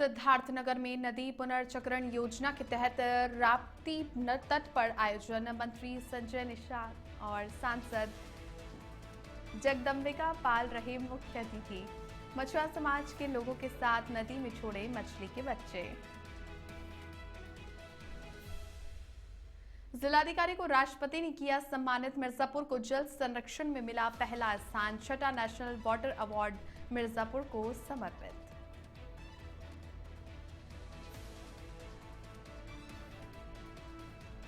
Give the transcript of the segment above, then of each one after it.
सिद्धार्थनगर में नदी पुनर्चक्रण योजना के तहत राप्ती तट पर आयोजन। मंत्री संजय निषाद और सांसद जगदम्बिका पाल रहे मुख्य अतिथि। मछुआ समाज के लोगों के साथ नदी में छोड़े मछली के बच्चे। जिलाधिकारी को राष्ट्रपति ने किया सम्मानित। मिर्जापुर को जल संरक्षण में मिला पहला स्थान। छठा नेशनल वाटर अवार्ड मिर्जापुर को समर्पित।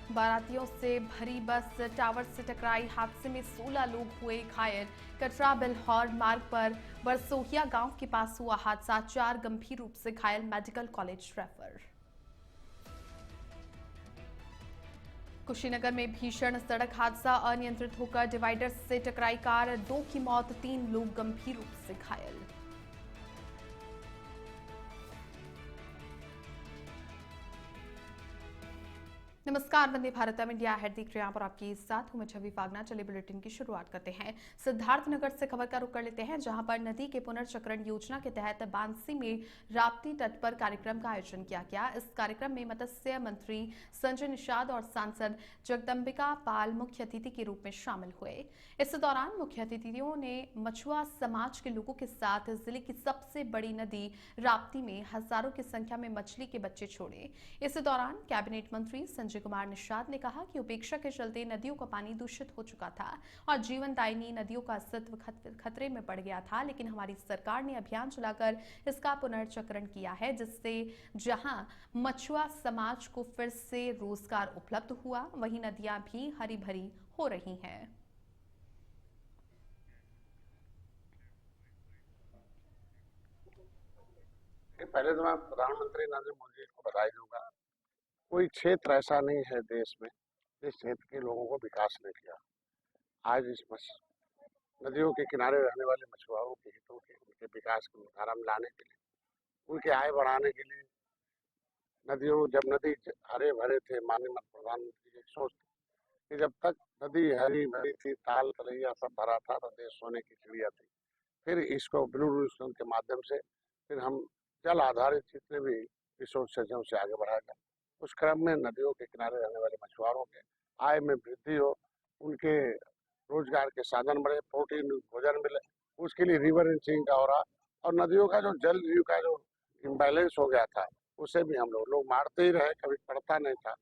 बारातियों से भरी बस टावर से टकराई। हादसे में 16 लोग हुए घायल। कटरा बिल्हौर मार्ग पर बरसोहिया गांव के पास हुआ हादसा। 4 गंभीर रूप से घायल, मेडिकल कॉलेज रेफर। कुशीनगर में भीषण सड़क हादसा। अनियंत्रित होकर डिवाइडर से टकराई कार। 2 की मौत, 3 लोग गंभीर रूप से घायल। नमस्कार, वंदे भारतम इंडिया हेड देख रहे हैं आप और आपके साथ हूं मैं छवि फागना। चलिए बुलेटिन की शुरुआत करते हैं। सिद्धार्थनगर से खबर का रुख कर लेते हैं, जहां पर नदी के पुनर्चक्रण योजना के तहत बांसी में राप्ती तट पर कार्यक्रम का आयोजन किया गया। इस कार्यक्रम में मत्स्य मंत्री संजय निषाद और सांसद जगदम्बिका पाल मुख्य अतिथि के रूप में शामिल हुए। इस दौरान मुख्य अतिथियों ने मछुआ समाज के लोगों के साथ जिले की सबसे बड़ी नदी राप्ती में हजारों की संख्या में मछली के बच्चे छोड़े। इस दौरान कैबिनेट मंत्री संजय कुमार निषाद ने कहा कि उपेक्षा के चलते नदियों का पानी दूषित हो चुका था और जीवनदायिनी नदियों का अस्तित्व खतरे में पड़ गया था, लेकिन हमारी सरकार ने अभियान चलाकर इसका पुनर्चक्रण किया है, जिससे जहां मछुआ समाज को फिर से रोजगार उपलब्ध हुआ, वहीं नदियां भी हरी भरी हो रही हैं। पहले तो मैं प्रधानमंत्री नरेंद्र मोदी जी को बधाई दूंगा। कोई क्षेत्र ऐसा नहीं है देश में जिस क्षेत्र के लोगों को विकास नहीं किया। आज इस नदियों के किनारे रहने वाले मछुआरों के हितों के, उनके विकास को धारा में लाने के लिए, उनके आय बढ़ाने के लिए, नदियों जब नदी हरे भरे थे, माननीय प्रधानमंत्री की सोच थी कि जब तक नदी हरी भरी थी, ताल तलैया सब भरा था, तो देश सोने की चिड़िया थी। फिर इसको ब्लू रिवोल्यूशन के माध्यम से फिर हम जल आधारित जितने भी रिसोर्सेज हैं उसे आगे बढ़ाया जाए। उस क्रम में नदियों के किनारे रहने वाले मछुआरों के आय में वृद्धि हो, उनके रोजगार के साधन बढ़े, प्रोटीन भोजन मिले, उसके लिए रिवर इंचिंग का हो रहा। और नदियों का जो जल जीव का जो इम्बैलेंस हो गया था, उसे भी हम लोग मारते ही रहे, कभी पढ़ता नहीं था।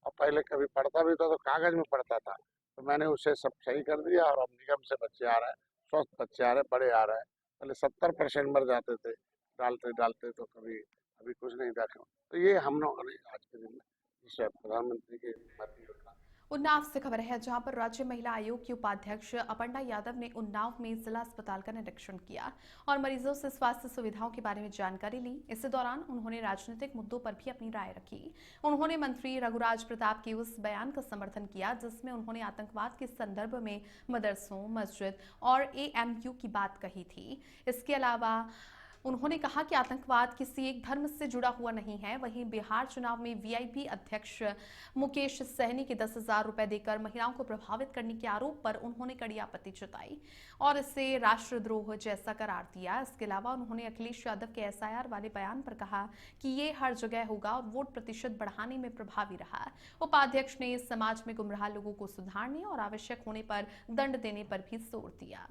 और पहले कभी पढ़ता भी था तो कागज में पढ़ता था, तो मैंने उसे सब सही कर दिया और अब निगम से बच्चे आ रहे हैं, स्वस्थ बच्चे आ रहे हैं, बड़े आ रहे हैं। पहले 70% मर जाते थे डालते डालते, तो कभी अभी कुछ नहीं देखा। तो ये हम लोगों ने आज के दिन में इस प्रधानमंत्री की योजना। उन्नाव से खबर है, जहां पर राज्य महिला आयोग की उपाध्यक्ष अपर्णा यादव ने उन्नाव में जिला अस्पताल का निरीक्षण किया और मरीजों से स्वास्थ्य सुविधाओं के बारे में जानकारी ली। इस दौरान उन्होंने राजनीतिक मुद्दों पर भी अपनी राय रखी। उन्होंने मंत्री रघुराज प्रताप के उस बयान का समर्थन किया जिसमें उन्होंने आतंकवाद के संदर्भ में मदरसों, मस्जिद और एएमयू की बात कही थी। इसके अलावा उन्होंने कहा कि आतंकवाद किसी एक धर्म से जुड़ा हुआ नहीं है। वहीं बिहार चुनाव में वीआईपी अध्यक्ष मुकेश सहनी के 10,000 रुपए देकर महिलाओं को प्रभावित करने के आरोप पर उन्होंने कड़ी आपत्ति जताई और इसे राष्ट्रद्रोह जैसा करार दिया। इसके अलावा उन्होंने अखिलेश यादव के एसआईआर वाले बयान पर कहा कि ये हर जगह होगा और वोट प्रतिशत बढ़ाने में प्रभावी रहा। उपाध्यक्ष ने समाज में गुमराह लोगों को सुधारने और आवश्यक होने पर दंड देने पर भी जोर दिया।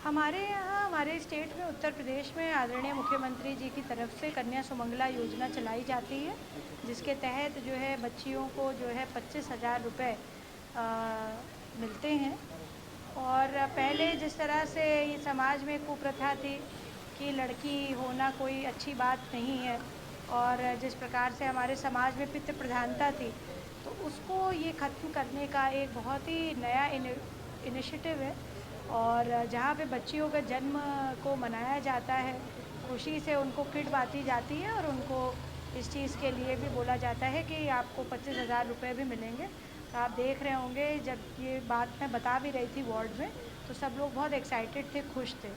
हमारे यहाँ हमारे स्टेट में उत्तर प्रदेश में आदरणीय मुख्यमंत्री जी की तरफ से कन्या सुमंगला योजना चलाई जाती है, जिसके तहत जो है बच्चियों को जो है 25,000 रुपये मिलते हैं। और पहले जिस तरह से ये समाज में कुप्रथा थी कि लड़की होना कोई अच्छी बात नहीं है और जिस प्रकार से हमारे समाज में पितृ प्रधानता थी, तो उसको ये ख़त्म करने का एक बहुत ही नया इनिशिएटिव है। और जहाँ पे बच्चियों के जन्म को मनाया जाता है, खुशी से उनको किट बांटी जाती है और उनको इस चीज़ के लिए भी बोला जाता है कि आपको 25,000 रुपये भी मिलेंगे। तो आप देख रहे होंगे जब ये बात मैं बता भी रही थी वार्ड में, तो सब लोग बहुत एक्साइटेड थे, खुश थे।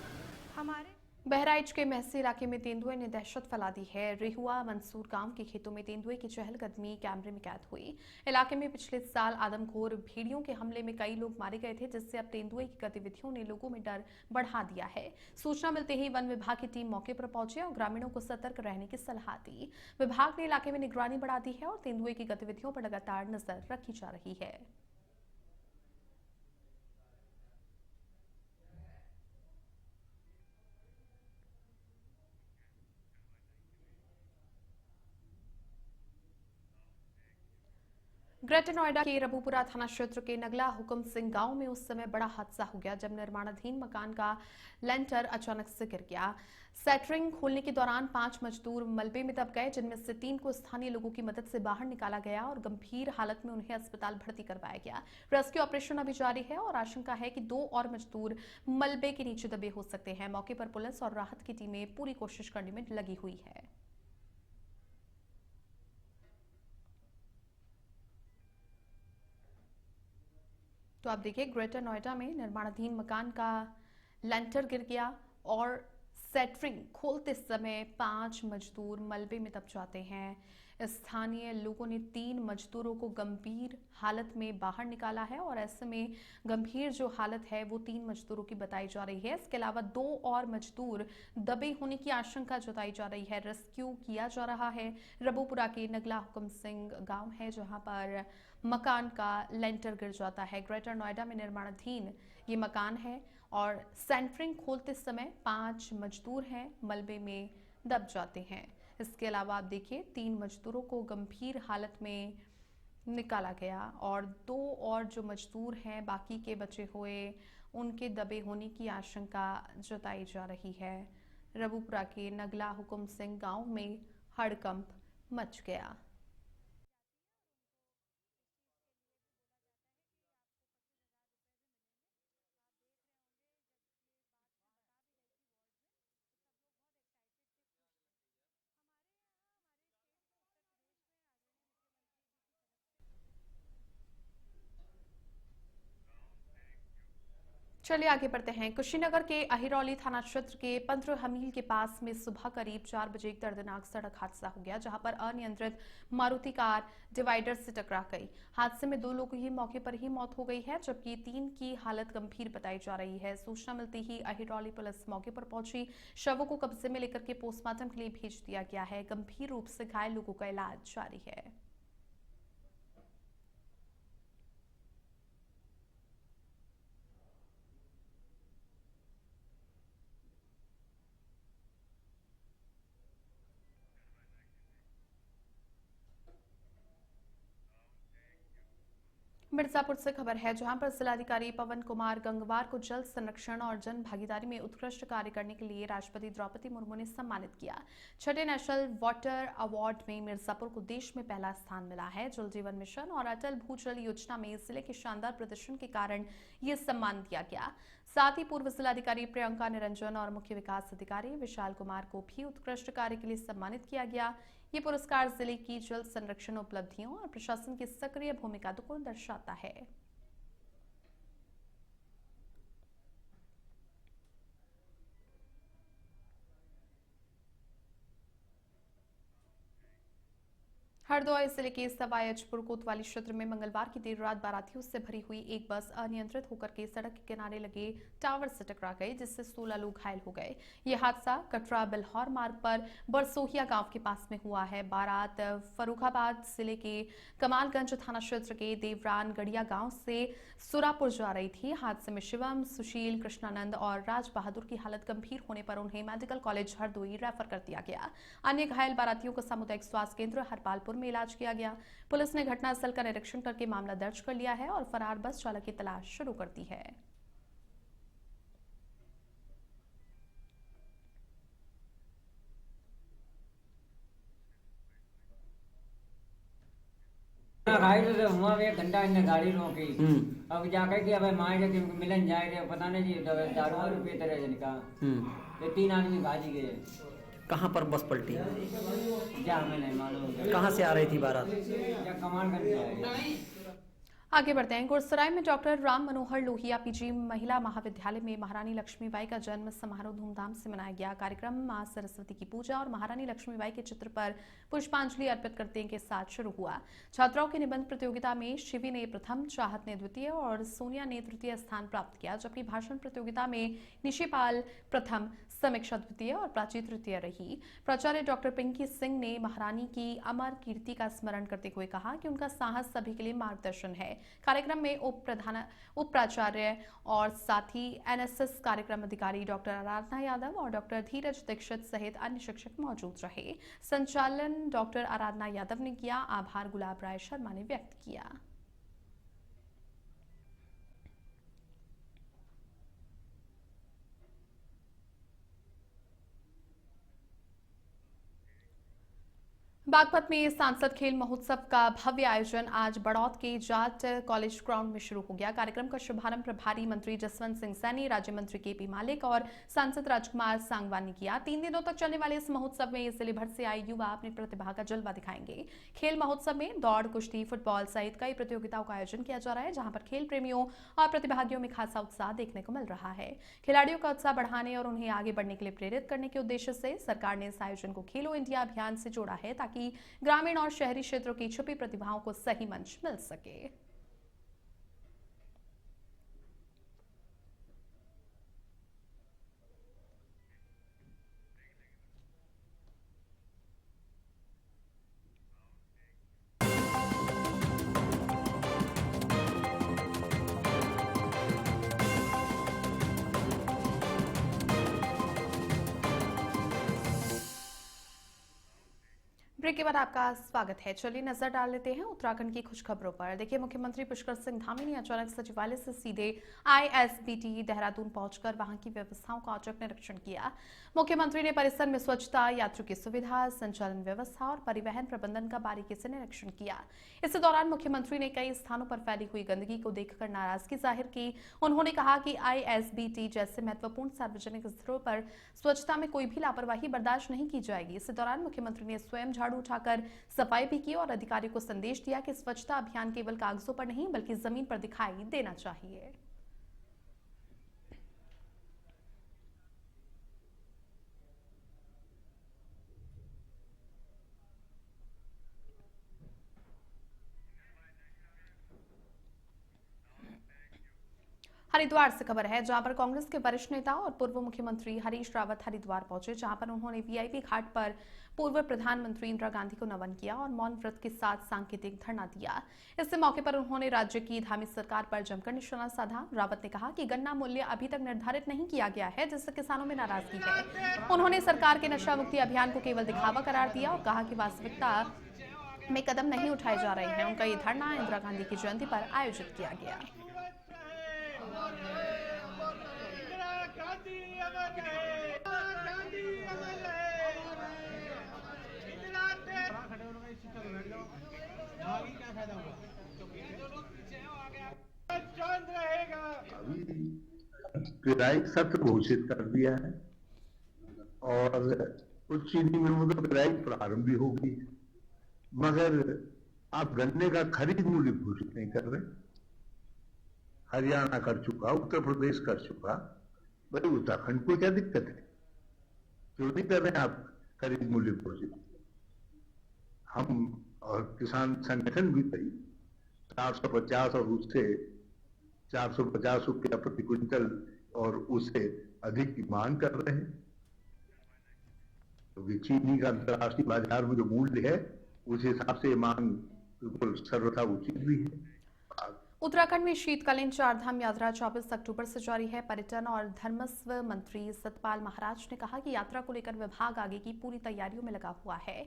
हमारे बहराइच के महसी इलाके में तेंदुए ने दहशत फैला दी है। रेहुआ मंसूर गांव के खेतों में तेंदुए की चहलकदमी कैमरे में कैद हुई। इलाके में पिछले साल आदमखोर भेड़ियों के हमले में कई लोग मारे गए थे, जिससे अब तेंदुए की गतिविधियों ने लोगों में डर बढ़ा दिया है। सूचना मिलते ही वन विभाग की टीम मौके पर पहुंची और ग्रामीणों को सतर्क रहने की सलाह दी। विभाग ने इलाके में निगरानी बढ़ा दी है और तेंदुए की गतिविधियों पर लगातार नजर रखी जा रही है। ग्रेटर नोएडा के रबूपुरा थाना क्षेत्र के नगला हुक्म सिंह गांव में उस समय बड़ा हादसा हो गया जब निर्माणाधीन मकान का लेंटर अचानक से गिर गया। सेटरिंग खोलने के दौरान 5 मजदूर मलबे में दब गए, जिनमें से 3 को स्थानीय लोगों की मदद से बाहर निकाला गया और गंभीर हालत में उन्हें अस्पताल भर्ती करवाया गया। रेस्क्यू ऑपरेशन अभी जारी है और आशंका है कि 2 और मजदूर मलबे के नीचे दबे हो सकते हैं। मौके पर पुलिस और राहत की टीमें पूरी कोशिश करने में लगी हुई है। तो आप देखिए, ग्रेटर नोएडा में निर्माणाधीन मकान का लेंटर गिर गया और सेटरिंग खोलते समय 5 मजदूर मलबे में दब जाते हैं। स्थानीय लोगों ने 3 मजदूरों को गंभीर हालत में बाहर निकाला है और ऐसे में गंभीर जो हालत है वो 3 मजदूरों की बताई जा रही है। इसके अलावा 2 और मजदूर दबे होने की आशंका जताई जा रही है। रेस्क्यू किया जा रहा है। रबूपुरा के नगला हुक्म सिंह गांव है जहां पर मकान का लेंटर गिर जाता है। ग्रेटर नोएडा में निर्माणाधीन ये मकान है और सेंटरिंग खोलते समय 5 मजदूर हैं मलबे में दब जाते हैं। इसके अलावा आप देखिए 3 मजदूरों को गंभीर हालत में निकाला गया और 2 और जो मजदूर हैं बाकी के बचे हुए उनके दबे होने की आशंका जताई जा रही है। रबूपुरा के नगला हुक्म सिंह गांव में हड़कंप मच गया। चलिए आगे बढ़ते हैं। कुशीनगर के अहिरौली थाना क्षेत्र के 15 मील के पास में सुबह करीब 4 बजे एक दर्दनाक सड़क हादसा हो गया, जहां पर अनियंत्रित मारुति कार डिवाइडर से टकरा गई। हादसे में 2 लोगों की मौके पर ही मौत हो गई है, जबकि 3 की हालत गंभीर बताई जा रही है। सूचना मिलते ही अहिरौली पुलिस मौके पर पहुंची। शवों को कब्जे में लेकर के पोस्टमार्टम के लिए भेज दिया गया है। गंभीर रूप से घायल लोगों का इलाज जारी है। मिर्जापुर से खबर है, जहां पर जिलाधिकारी पवन कुमार गंगवार को जल संरक्षण और जन भागीदारी में उत्कृष्ट कार्य करने के लिए राष्ट्रपति द्रौपदी मुर्मू ने सम्मानित किया। 6ठे नेशनल वाटर अवार्ड में मिर्जापुर को देश में पहला स्थान मिला है। जल जीवन मिशन और अटल भूजल योजना में जिले के शानदार प्रदर्शन के कारण ये सम्मान दिया गया। साथ ही पूर्व जिलाधिकारी प्रियंका निरंजन और मुख्य विकास अधिकारी विशाल कुमार को भी उत्कृष्ट कार्य के लिए सम्मानित किया गया। ये पुरस्कार जिले की जल संरक्षण उपलब्धियों और प्रशासन की सक्रिय भूमिका को दर्शाता है। हरदोई जिले के सवाईजपुर कोतवाली क्षेत्र में मंगलवार की देर रात बारातियों से भरी हुई एक बस अनियंत्रित होकर के सड़क के किनारे लगे टावर से टकरा गई, जिससे 16 लोग घायल हो गए। यह हादसा कटरा बिल्हौर मार्ग पर बरसोहिया गांव के पास में हुआ है। बारात फर्रुखाबाद जिले के कमालगंज थाना क्षेत्र के देवरान गढ़िया गांव से सुरापुर जा रही थी। हादसे में शिवम, सुशील, कृष्णानंद और राज बहादुर की हालत गंभीर होने पर उन्हें मेडिकल कॉलेज हरदोई रेफर कर दिया गया। अन्य घायल बारातियों को सामुदायिक स्वास्थ्य केंद्र हरपालपुर में इलाज किया गया। पुलिस ने घटनास्थल का निरीक्षण करके मामला दर्ज कर लिया है और फरार बस चालक की तलाश शुरू कर दी है। हुआ 1 घंटा इन्हें गाड़ी रोकी। अब जाकर के अब मारे के मिलन जाए रहे पता नहीं जी 4 रुपये तरह जिनका ये 3 आदमी भाजी गए। कहाँ पर बस पलटी? क्या हमें नहीं मालूम। कहाँ से आ रही थी बारात? कमालगंज से आ रही। आगे बढ़ते हैं। गुरसराय में डॉक्टर राम मनोहर लोहिया पीजी महिला महाविद्यालय में महारानी लक्ष्मीबाई का जन्म समारोह धूमधाम से मनाया गया। कार्यक्रम मां सरस्वती की पूजा और महारानी लक्ष्मीबाई के चित्र पर पुष्पांजलि अर्पित करने के साथ शुरू हुआ। छात्राओं की निबंध प्रतियोगिता में शिवी ने प्रथम, चाहत ने द्वितीय और सोनिया ने तृतीय स्थान प्राप्त किया, जबकि भाषण प्रतियोगिता में निशिपाल प्रथम, समीक्षा द्वितीय और प्राची तृतीय रही। प्राचार्य डॉक्टर पिंकी सिंह ने महारानी की अमर कीर्ति का स्मरण करते हुए कहा कि उनका साहस सभी के लिए मार्गदर्शन है। कार्यक्रम में उप प्राचार्य और साथ ही एनएसएस कार्यक्रम अधिकारी डॉक्टर आराधना यादव और डॉक्टर धीरज दीक्षित सहित अन्य शिक्षक मौजूद रहे। संचालन डॉक्टर आराधना यादव ने किया। आभार गुलाब राय शर्मा ने व्यक्त किया। बागपत में सांसद खेल महोत्सव का भव्य आयोजन आज बड़ौद के जाट कॉलेज ग्राउंड में शुरू हो गया। कार्यक्रम का शुभारंभ प्रभारी मंत्री जसवंत सिंह सैनी, राज्य मंत्री केपी मालिक और सांसद राजकुमार सांगवान ने किया। 3 दिनों तक चलने वाले इस महोत्सव में जिले भर से आए युवा अपनी प्रतिभा का जलवा दिखाएंगे। खेल महोत्सव में दौड़, कुश्ती, फुटबॉल सहित कई प्रतियोगिताओं का आयोजन किया जा रहा है, जहां पर खेल प्रेमियों और प्रतिभागियों में खासा उत्साह देखने को मिल रहा है। खिलाड़ियों का उत्साह बढ़ाने और उन्हें आगे बढ़ने के लिए प्रेरित करने के उद्देश्य से सरकार ने इस आयोजन को खेलो इंडिया अभियान से जोड़ा है, ताकि ग्रामीण और शहरी क्षेत्रों की छुपी प्रतिभाओं को सही मंच मिल सके। ब्रेक के बाद आपका स्वागत है। चलिए नजर डाल लेते हैं उत्तराखंड की कुछ खबरों पर। देखिए, मुख्यमंत्री पुष्कर सिंह धामी ने अचानक सचिवालय से सीधे आईएसबीटी देहरादून पहुंचकर वहां की व्यवस्थाओं का औचक निरीक्षण किया। मुख्यमंत्री ने परिसर में स्वच्छता, यात्रियों की सुविधा, संचालन व्यवस्था और परिवहन प्रबंधन का बारीकी से निरीक्षण किया। इस दौरान मुख्यमंत्री ने कई स्थानों पर फैली हुई गंदगी को देखकर नाराजगी जाहिर की। उन्होंने कहा कि आईएसबीटी जैसे महत्वपूर्ण सार्वजनिक स्थलों पर स्वच्छता में कोई भी लापरवाही बर्दाश्त नहीं की जाएगी। इस दौरान मुख्यमंत्री ने स्वयं झाड़ू उठाकर सफाई भी की और अधिकारियों को संदेश दिया कि स्वच्छता अभियान केवल कागजों पर नहीं बल्कि जमीन पर दिखाई देना चाहिए। हरिद्वार से खबर है, जहां पर कांग्रेस के वरिष्ठ नेता और पूर्व मुख्यमंत्री हरीश रावत हरिद्वार पहुंचे, जहां पर उन्होंने वीआईपी घाट पर पूर्व प्रधानमंत्री इंदिरा गांधी को नमन किया और मौन व्रत के साथ सांकेतिक धरना दिया। इस मौके पर उन्होंने राज्य की धामी सरकार पर जमकर निशाना साधा। रावत ने कहा कि गन्ना मूल्य अभी तक निर्धारित नहीं किया गया है, जिससे किसानों में नाराजगी है। उन्होंने सरकार के नशा मुक्ति अभियान को केवल दिखावा करार दिया और कहा कि वास्तविकता में कदम नहीं उठाए जा रहे हैं। उनका ये धरना इंदिरा गांधी की जयंती पर आयोजित किया गया। विधायक सत्र घोषित कर दिया है और उच्च चीनी मिलों में विधायक प्रारंभ भी होगी, मगर आप गन्ने का खरीद मूल्य घोषित नहीं कर रहे। हरियाणा कर चुका, उत्तर प्रदेश कर चुका, भाई उत्तराखंड को क्या दिक्कत है? क्यों नहीं कर रहे हैं आप खरीद मूल्य घोषित? हम और किसान संगठन भी सही 450 और उससे 450 रुपया प्रति क्विंटल और उससे अधिक की मांग कर रहे हैं, क्योंकि चीनी का अंतर्राष्ट्रीय बाजार में जो मूल्य है उस हिसाब से मांग बिल्कुल सर्वथा उचित भी है। उत्तराखंड में शीतकालीन चारधाम यात्रा 24 अक्टूबर से जारी है। पर्यटन और धर्मस्व मंत्री सतपाल महाराज ने कहा कि यात्रा को लेकर विभाग आगे की पूरी तैयारियों में लगा हुआ है।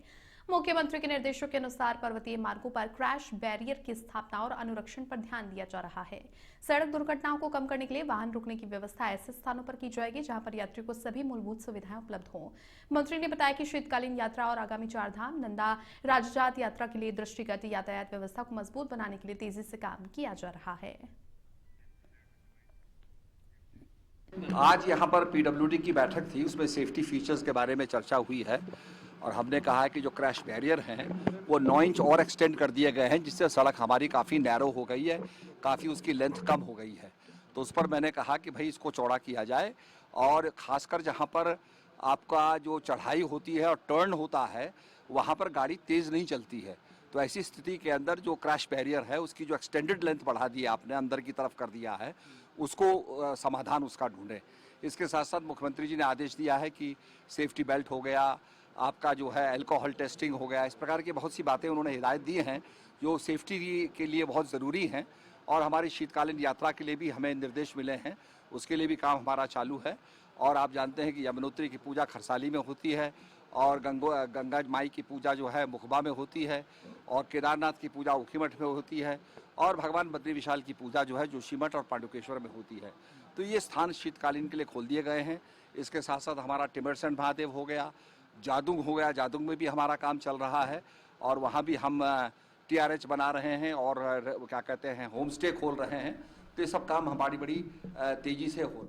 मुख्यमंत्री के निर्देशों के अनुसार पर्वतीय मार्गों पर क्रैश बैरियर की स्थापना और अनुरक्षण पर ध्यान दिया जा रहा है। सड़क दुर्घटनाओं को कम करने के लिए वाहन रुकने की व्यवस्था ऐसे स्थानों पर की जाएगी जहां पर यात्रियों को सभी मूलभूत सुविधाएं उपलब्ध हों। मंत्री ने बताया कि शीतकालीन यात्रा और आगामी चारधाम नंदा राजजात यात्रा के लिए दृष्टिगत यातायात व्यवस्था को मजबूत बनाने के लिए तेजी से काम किया जा रहा है। आज यहाँ पर पीडब्ल्यूडी की बैठक थी, उसमें सेफ्टी फीचर्स के बारे में चर्चा हुई है और हमने कहा है कि जो क्रैश बैरियर हैं वो 9 इंच और एक्सटेंड कर दिए गए हैं, जिससे सड़क हमारी काफ़ी नैरो हो गई है, काफ़ी उसकी लेंथ कम हो गई है। तो उस पर मैंने कहा कि भाई इसको चौड़ा किया जाए, और ख़ासकर जहाँ पर आपका जो चढ़ाई होती है और टर्न होता है वहाँ पर गाड़ी तेज़ नहीं चलती है। तो ऐसी स्थिति के अंदर जो क्रैश बैरियर है उसकी जो एक्सटेंडेड लेंथ बढ़ा दी आपने, अंदर की तरफ कर दिया है, उसको समाधान उसका ढूंढें। इसके साथ साथ मुख्यमंत्री जी ने आदेश दिया है कि सेफ्टी बेल्ट हो गया, आपका जो है अल्कोहल टेस्टिंग हो गया, इस प्रकार की बहुत सी बातें उन्होंने हिदायत दी हैं जो सेफ्टी के लिए बहुत ज़रूरी हैं। और हमारी शीतकालीन यात्रा के लिए भी हमें निर्देश मिले हैं, उसके लिए भी काम हमारा चालू है। और आप जानते हैं कि यमुनोत्री की पूजा खरसाली में होती है, और गंगा माई की पूजा जो है मुखबा में होती है, और केदारनाथ की पूजा ऊखीमठ में होती है, और भगवान बद्री विशाल की पूजा जो है जोशीमठ और पांडुकेश्वर में होती है। तो ये स्थान शीतकालीन के लिए खोल दिए गए हैं। इसके साथ साथ हमारा टिमरसेंट महादेव हो गया, जादुंग हो गया, जादुंग में भी हमारा काम चल रहा है, और वहाँ भी हम TRH बना रहे हैं और क्या कहते हैं होम स्टे खोल रहे हैं। तो ये सब काम हमारी बड़ी तेज़ी से हो।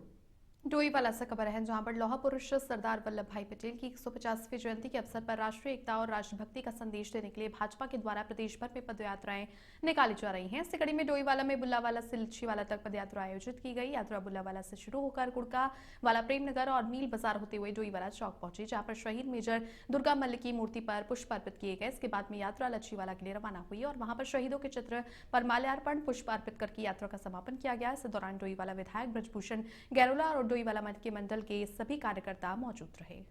डोईवाला से खबर है, जहां पर लौह पुरुष सरदार वल्लभ भाई पटेल की 150वीं जयंती के अवसर पर राष्ट्रीय एकता और राष्ट्रभक्ति का संदेश देने के लिए भाजपा के द्वारा प्रदेश भर में पदयात्राएं निकाली जा रही हैं। इसी कड़ी में डोईवाला में बुल्लावाला से लिच्छीवाला तक पदयात्रा आयोजित की गई। यात्रा बुल्लावाला से शुरू होकर कुड़का वाला प्रेमनगर और मील बाजार होते हुए डोईवाला चौक पहुंची, जहां पर शहीद मेजर दुर्गा मल्ल की मूर्ति पर पुष्प अर्पित किए गए। इसके बाद में यात्रा लच्छीवाला के लिए रवाना हुई और वहां पर शहीदों के चित्र पर माल्यार्पण पुष्प अर्पित करके यात्रा का समापन किया गया। इस दौरान डोईवाला विधायक ब्रजभूषण गैरोला और डोईवाला मठ के मंडल के सभी कार्यकर्ता मौजूद रहे।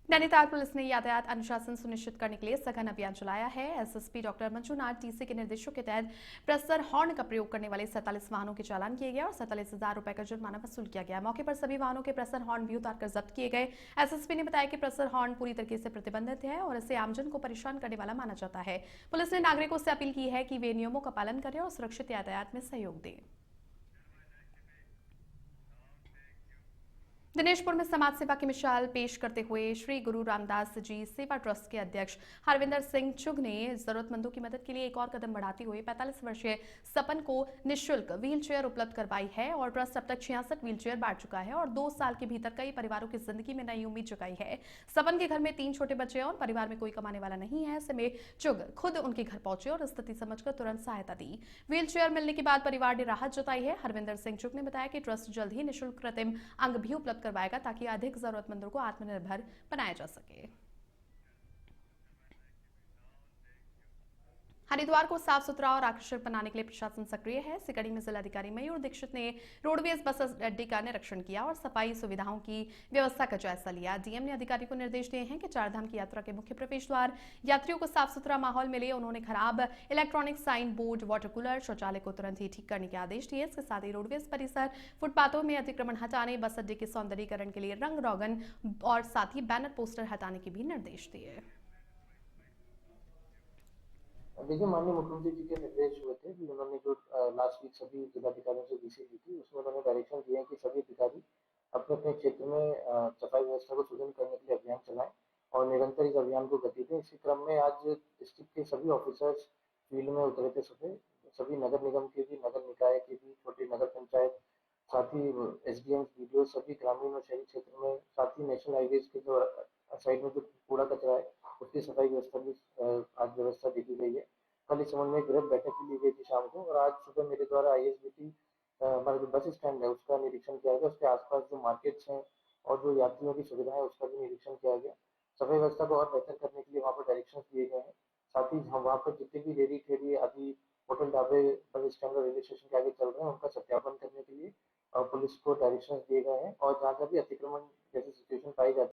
नैनीताल पुलिस ने यातायात अनुशासन सुनिश्चित करने के लिए सघन अभियान चलाया है। एसएसपी डॉक्टर मंजूनाथ टीसी के निर्देशों के तहत प्रेशर हॉर्न का प्रयोग करने वाले 47 वाहनों के चालान किए गए और 47,000 रुपए का जुर्माना वसूल किया गया। मौके पर सभी वाहनों के प्रेशर हॉर्न भी उतारकर जब्त किए गए। एसएसपी ने बताया कि प्रेशर हॉर्न पूरी तरीके से प्रतिबंधित है और इसे आमजन को परेशान करने वाला माना जाता है। पुलिस ने नागरिकों से अपील की है कि वे नियमों का पालन करें और सुरक्षित यातायात में सहयोग दें। दिनेशपुर में समाज सेवा की मिसाल पेश करते हुए श्री गुरु रामदास जी सेवा ट्रस्ट के अध्यक्ष हरविंदर सिंह चुग ने जरूरतमंदों की मदद के लिए एक और कदम बढ़ाते हुए 45 वर्षीय सपन को निःशुल्क व्हील चेयर उपलब्ध करवाई है और ट्रस्ट अब तक 66 व्हील चेयर बांट चुका है और 2 साल के भीतर कई परिवारों की जिंदगी में नई उम्मीद जगाई है। सपन के घर में 3 छोटे बच्चे और परिवार में कोई कमाने वाला नहीं है। ऐसे में चुग खुद उनके घर पहुंचे और स्थिति समझकर तुरंत सहायता दी। व्हील चेयर मिलने के बाद परिवार ने राहत जताई है। हरविंदर सिंह चुग ने बताया कि ट्रस्ट जल्द ही निःशुल्क कृत्रिम अंग भी उपलब्ध करवाएगा ताकि अधिक जरूरतमंदों को आत्मनिर्भर बनाया जा सके। हरिद्वार को साफ सुथरा और आकर्षक बनाने के लिए प्रशासन सक्रिय है। इसी कड़ी में जिलाधिकारी मयूर दीक्षित ने रोडवेज बस अड्डे का निरीक्षण किया और सफाई सुविधाओं की व्यवस्था का जायजा लिया। डीएम ने अधिकारी को निर्देश दिए हैं कि चारधाम की यात्रा के मुख्य प्रवेश द्वार यात्रियों को साफ सुथरा माहौल मिले। उन्होंने खराब electronic sign board, water cooler, शौचालय को तुरंत ही ठीक करने के आदेश दिए। इसके साथ ही रोडवेज परिसर, फुटपाथों में अतिक्रमण हटाने, बस अड्डे के सौंदर्यीकरण के लिए रंग रोगन और साथ ही बैनर पोस्टर हटाने के भी निर्देश दिए। देखिए, माननीय मुख्यमंत्री जी के निर्देश हुए थे कि उन्होंने जो लास्ट वीक सभी जिलाधिकारियों से वीसी दी थी, उसमें उन्होंने डायरेक्शन दिए हैं कि सभी अधिकारी अपने अपने क्षेत्र में सफाई व्यवस्था को सुदृढ़ करने के लिए अभियान चलाएं और निरंतर इस अभियान को गति दें। इसी क्रम में आज डिस्ट्रिक्ट के सभी ऑफिसर्स फील्ड में उतरे थे। सभी नगर निगम के भी, नगर निकाय के भी, छोटी नगर पंचायत, साथ ही SDM, BDO, सभी ग्रामीण और शहरी क्षेत्र में, साथ ही नेशनल हाईवेज के जो साइड में जो कूड़ा कचरा है उसकी सफाई व्यवस्था भी आज व्यवस्था देखी गई है। कल इस संबंध में एक वृहद बैठक भी ली गई थी शाम को और आज सुबह मेरे द्वारा ISBT हमारा जो बस स्टैंड है उसका निरीक्षण किया गया। उसके आसपास जो मार्केट्स हैं और जो यात्रियों की सुविधा है उसका भी निरीक्षण किया गया। सफाई व्यवस्था को और बेहतर करने के लिए वहाँ पर डायरेक्शन दिए गए हैं। साथ ही हम वहाँ पर जितने भी रेहड़ी ठेली आदि होटल ढाबे बस स्टैंड और रेलवे स्टेशन के आगे चल रहे हैं उनका सत्यापन करने के लिए पुलिस को डायरेक्शन दिए गए हैं और जहाँ जहाँ भी अतिक्रमण जैसी सिचुएशन पाई जाती है